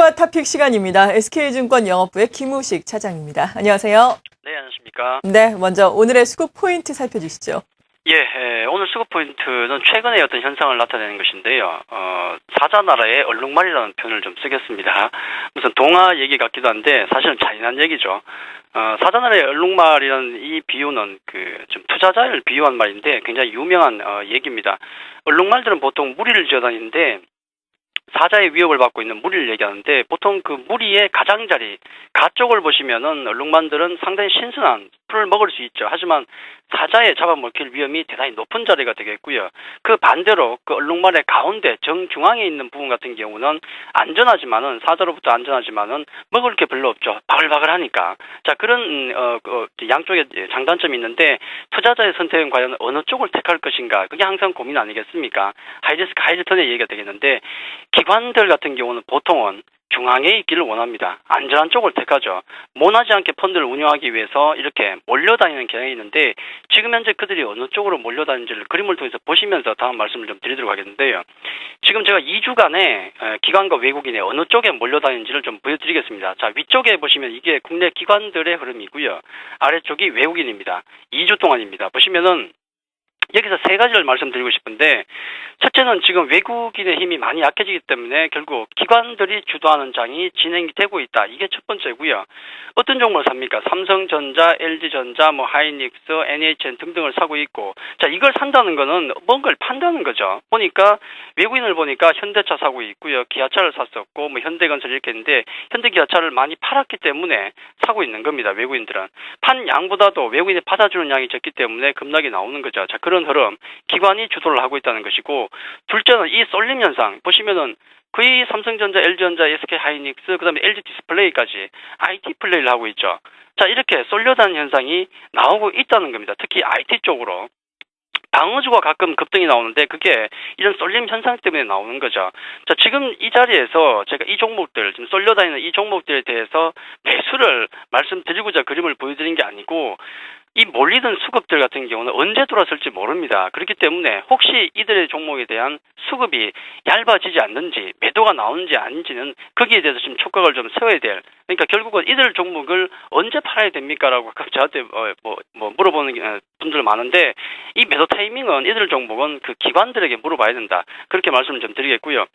인사이트와탑픽 시간입니다. SK증권 영업부의 김우식 차장입니다. 안녕하세요. 네, 안녕하십니까. 네, 먼저 오늘의 수급 포인트 살펴주시죠. 오늘 수급 포인트는 최근의 어떤 현상을 나타내는 것인데요. 사자나라의 얼룩말이라는 표현을 좀 쓰겠습니다. 무슨 동화 얘기 같기도 한데 사실은 잔인한 얘기죠. 사자나라의 얼룩말이라는 이 비유는 좀 투자자를 비유한 말인데 굉장히 유명한 얘기입니다. 얼룩말들은 보통 무리를 지어 다니는데 사자의 위협을 받고 있는 무리를 얘기하는데 보통 그 무리의 가장자리, 가 쪽을 보시면은 얼룩말들은 상당히 신선한 풀을 먹을 수 있죠. 하지만 사자에 잡아먹힐 위험이 대단히 높은 자리가 되겠고요. 그 반대로 그 얼룩말의 가운데 정중앙에 있는 부분 같은 경우는 안전하지만은 사자로부터 안전하지만은 먹을 게 별로 없죠. 바글바글하니까. 자, 그런 양쪽에 장단점이 있는데 투자자의 선택은 과연 어느 쪽을 택할 것인가? 그게 항상 고민 아니겠습니까? 하이리스크 하이리턴의 얘기가 되겠는데 기관들 같은 경우는 보통은 중앙에 있기를 원합니다. 안전한 쪽을 택하죠. 모나지 않게 펀드를 운영하기 위해서 이렇게 몰려다니는 경향이 있는데 지금 현재 그들이 어느 쪽으로 몰려다니는지를 그림을 통해서 보시면서 다음 말씀을 좀 드리도록 하겠는데요. 지금 제가 2주간에 기관과 외국인의 어느 쪽에 몰려다니는지를 좀 보여드리겠습니다. 자, 위쪽에 보시면 이게 국내 기관들의 흐름이고요. 아래쪽이 외국인입니다. 2주 동안입니다. 보시면은 여기서 세 가지를 말씀드리고 싶은데 첫째는 지금 외국인의 힘이 많이 약해지기 때문에 결국 기관들이 주도하는 장이 진행이 되고 있다. 이게 첫 번째고요. 어떤 종목을 삽니까? 삼성전자, LG전자, 하이닉스, NHN 등등을 사고 있고 자 이걸 산다는 거는 뭔가를 판다는 거죠. 보니까 외국인을 보니까 현대차 사고 있고요. 기아차를 샀었고 현대건설 이렇게 했는데 현대기아차를 많이 팔았기 때문에 사고 있는 겁니다. 외국인들은. 판 양보다도 외국인이 받아주는 양이 적기 때문에 급락이 나오는 거죠. 자 그런 흐름 기관이 주도를 하고 있다는 것이고 둘째는 이 쏠림 현상 보시면은 거의 삼성전자, LG전자, SK하이닉스 그다음에 LG디스플레이까지 IT 플레이를 하고 있죠. 자 이렇게 쏠려다니는 현상이 나오고 있다는 겁니다. 특히 IT 쪽으로. 방어주가 가끔 급등이 나오는데 그게 이런 쏠림 현상 때문에 나오는 거죠. 자, 지금 이 자리에서 제가 이 종목들, 지금 쏠려다니는 이 종목들에 대해서 매수를 말씀드리고자 그림을 보여드린 게 아니고 이 몰리던 수급들 같은 경우는 언제 돌아설지 모릅니다. 그렇기 때문에 혹시 이들의 종목에 대한 수급이 얇아지지 않는지 매도가 나오는지 아닌지는 거기에 대해서 지금 촉각을 좀 세워야 될 그러니까 결국은 이들 종목을 언제 팔아야 됩니까? 라고 가끔 저한테 물어보는 분들 많은데 이 매도 타이밍은 이들 종목은 그 기관들에게 물어봐야 된다. 그렇게 말씀을 좀 드리겠고요.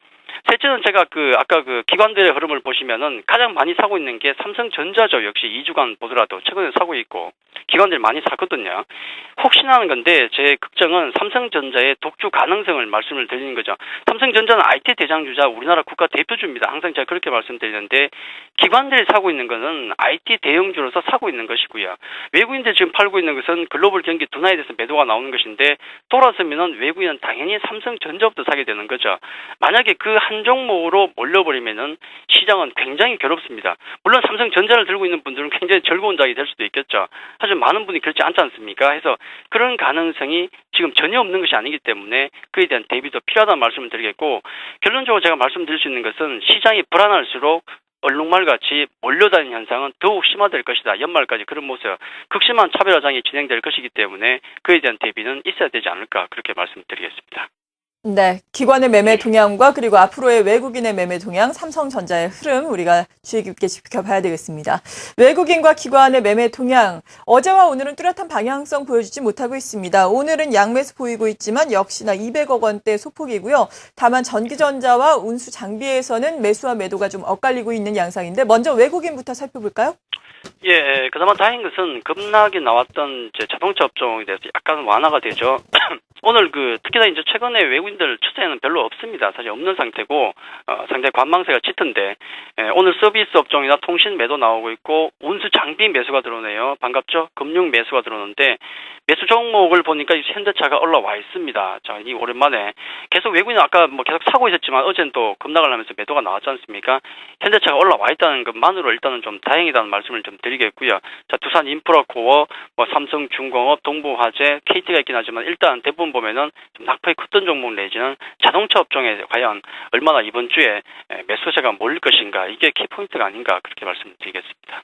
셋째는 제가 아까 기관들의 흐름을 보시면은 가장 많이 사고 있는 게 삼성전자죠. 역시 2주간 보더라도 최근에 사고 있고 기관들이 많이 샀거든요. 혹시나 하는 건데 제 걱정은 삼성전자의 독주 가능성을 말씀을 드리는 거죠. 삼성전자는 IT 대장주자 우리나라 국가 대표주입니다. 항상 제가 그렇게 말씀드리는데 기관들이 사고 있는 것은 IT 대형주로서 사고 있는 것이고요. 외국인들이 지금 팔고 있는 것은 글로벌 경기 둔화에 대해서 매도가 나오는 것인데 돌아서면은 외국인은 당연히 삼성전자부터 사게 되는 거죠. 만약에 그 한 종목으로 몰려버리면은 시장은 굉장히 괴롭습니다. 물론 삼성전자를 들고 있는 분들은 굉장히 즐거운 장이 될 수도 있겠죠. 하지만 많은 분이 그렇지 않지 않습니까? 해서 그런 가능성이 지금 전혀 없는 것이 아니기 때문에 그에 대한 대비도 필요하다는 말씀을 드리겠고 결론적으로 제가 말씀드릴 수 있는 것은 시장이 불안할수록 얼룩말같이 몰려다니는 현상은 더욱 심화될 것이다. 연말까지 그런 모습 극심한 차별화장이 진행될 것이기 때문에 그에 대한 대비는 있어야 되지 않을까 그렇게 말씀드리겠습니다. 네, 기관의 매매 동향과 그리고 앞으로의 외국인의 매매 동향, 삼성전자의 흐름 우리가 주의 깊게 지켜봐야 되겠습니다. 외국인과 기관의 매매 동향, 어제와 오늘은 뚜렷한 방향성 보여주지 못하고 있습니다. 오늘은 양매수 보이고 있지만 역시나 200억 원대 소폭이고요. 다만 전기전자와 운수 장비에서는 매수와 매도가 좀 엇갈리고 있는 양상인데 먼저 외국인부터 살펴볼까요? 그나마 다행인 것은 급락이 나왔던 자동차 업종에 대해서 약간 완화가 되죠. 오늘 특히나 이제 최근에 외국인들 추세에는 별로 없습니다. 사실 없는 상태고, 상당히 관망세가 짙은데, 오늘 서비스 업종이나 통신 매도 나오고 있고, 운수 장비 매수가 들어오네요. 반갑죠? 금융 매수가 들어오는데, 매수 종목을 보니까 현대차가 올라와 있습니다. 자, 이 오랜만에. 계속 외국인은 아까 계속 사고 있었지만, 어제는 또 급락을 하면서 매도가 나왔지 않습니까? 현대차가 올라와 있다는 것만으로 일단은 좀 다행이라는 말씀을 좀 드리겠고요. 자, 두산 인프라코어, 삼성중공업, 동부화재, KT가 있긴 하지만 일단 대부분 보면은 좀 낙폭이 컸던 종목 내지는 자동차 업종에 과연 얼마나 이번 주에 매수세가 몰릴 것인가 이게 키포인트가 아닌가 그렇게 말씀드리겠습니다.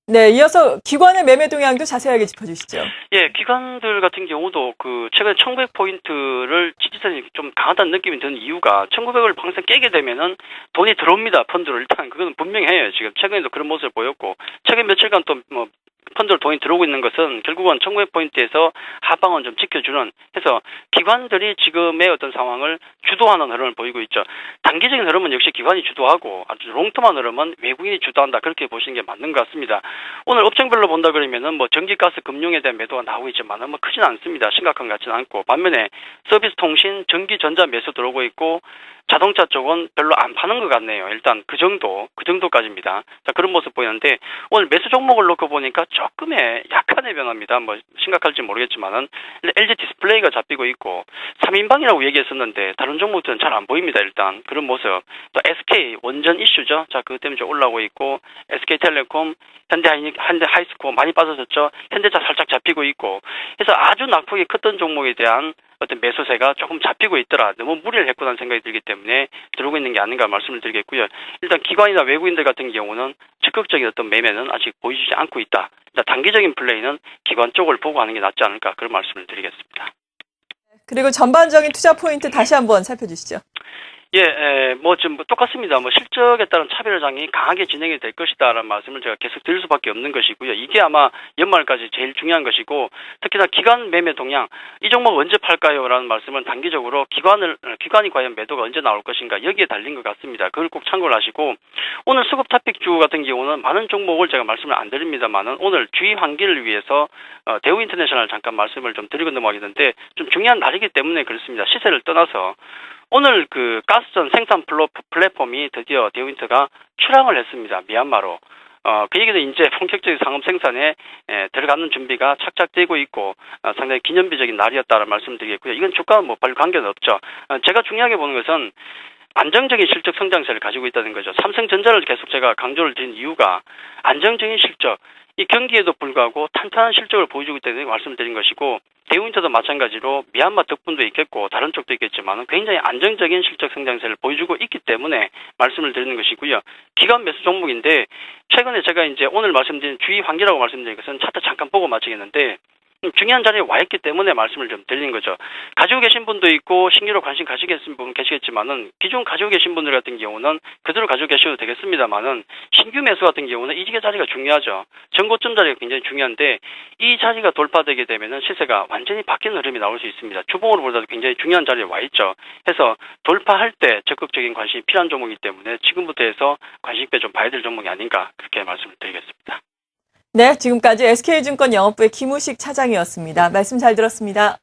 네, 이어서 기관의 매매 동향도 자세하게 짚어주시죠. 예, 기관들 같은 경우도 그 최근에 1900포인트를 지지선이 좀 강하다는 느낌이 드는 이유가 1900을 방생 깨게 되면은 돈이 들어옵니다. 펀드로 일단 그거는 분명해요. 지금 최근에도 그런 모습을 보였고 최근 며칠간 또 뭐 펀드로 돈이 들어오고 있는 것은 결국은 1900포인트에서 하방은 좀 지켜주는 해서 기관들이 지금의 어떤 상황을 주도하는 흐름을 보이고 있죠. 단기적인 흐름은 역시 기관이 주도하고 아주 롱텀한 흐름은 외국인이 주도한다. 그렇게 보시는 게 맞는 것 같습니다. 오늘 업종별로 본다 그러면은 뭐 전기, 가스, 금융에 대한 매도가 나오고 있지만은 뭐 크진 않습니다. 심각한 것 같지는 않고 반면에 서비스, 통신, 전기, 전자 매수 들어오고 있고 자동차 쪽은 별로 안 파는 것 같네요. 일단 그 정도까지입니다. 자, 그런 모습 보이는데 오늘 매수 종목을 놓고 보니까 조금의 약간의 변화입니다. 뭐 심각할지 모르겠지만은 LG 디스플레이가 잡히고 있고 3인방이라고 얘기했었는데 다른 종목들은 잘 안 보입니다. 일단 그런 모습. 또 SK 원전 이슈죠. 자, 그것 때문에 좀 올라오고 있고 SK텔레콤, 현대하이스코 많이 빠졌었죠. 현대차 살짝 잡히고 있고 그래서 아주 낙폭이 컸던 종목에 대한 어떤 매수세가 조금 잡히고 있더라. 너무 무리를 했구나 생각이 들기 때문에 들어오고 있는 게 아닌가 말씀을 드리겠고요. 일단 기관이나 외국인들 같은 경우는 적극적인 어떤 매매는 아직 보여주지 않고 있다. 일단 단기적인 플레이는 기관 쪽을 보고 하는 게 낫지 않을까 그런 말씀을 드리겠습니다. 그리고 전반적인 투자 포인트 다시 한번 살펴주시죠. 예, 뭐 지금 똑같습니다. 뭐 실적에 따른 차별장이 강하게 진행이 될 것이다라는 말씀을 제가 계속 드릴 수밖에 없는 것이고요. 이게 아마 연말까지 제일 중요한 것이고 특히나 기관 매매 동향 이 종목 언제 팔까요?라는 말씀은 단기적으로 기관이 과연 매도가 언제 나올 것인가 여기에 달린 것 같습니다. 그걸 꼭 참고를 하시고 오늘 수급 토픽주 같은 경우는 많은 종목을 제가 말씀을 안 드립니다만은 오늘 주의 환기를 위해서 대우인터내셔널 잠깐 말씀을 좀 드리고 넘어가겠는데 좀 중요한 날이기 때문에 그렇습니다. 시세를 떠나서 오늘 그 가스전 생산 플랫폼이 드디어 대우인터가 출항을 했습니다. 미얀마로. 그 얘기는 이제 본격적인 상업 생산에 들어가는 준비가 착착되고 있고 상당히 기념비적인 날이었다는 말씀드리겠고요. 이건 주가와 뭐 별 관계는 없죠. 제가 중요하게 보는 것은 안정적인 실적 성장세를 가지고 있다는 거죠. 삼성전자를 계속 제가 강조를 드린 이유가 안정적인 실적, 이 경기에도 불구하고 탄탄한 실적을 보여주고 있다는 말씀드린 것이고 대우인터도 마찬가지로 미얀마 덕분도 있겠고 다른 쪽도 있겠지만 굉장히 안정적인 실적 성장세를 보여주고 있기 때문에 말씀을 드리는 것이고요. 기관 매수 종목인데 최근에 제가 이제 오늘 말씀드린 주의 환기라고 말씀드린 것은 차트 잠깐 보고 마치겠는데 중요한 자리에 와 있기 때문에 말씀을 좀 드리는 거죠. 가지고 계신 분도 있고 신규로 관심 가지겠는 분 계시겠지만은 기존 가지고 계신 분들 같은 경우는 그대로 가지고 계셔도 되겠습니다만은 신규 매수 같은 경우는 이 자리가 중요하죠. 전고점 자리가 굉장히 중요한데 이 자리가 돌파되게 되면은 시세가 완전히 바뀌는 흐름이 나올 수 있습니다. 주봉으로 보다도 굉장히 중요한 자리에 와 있죠. 해서 돌파할 때 적극적인 관심이 필요한 종목이기 때문에 지금부터 해서 관심 있게 좀 봐야 될 종목이 아닌가 그렇게 말씀을 드리겠습니다. 네, 지금까지 SK증권 영업부의 김우식 차장이었습니다. 말씀 잘 들었습니다.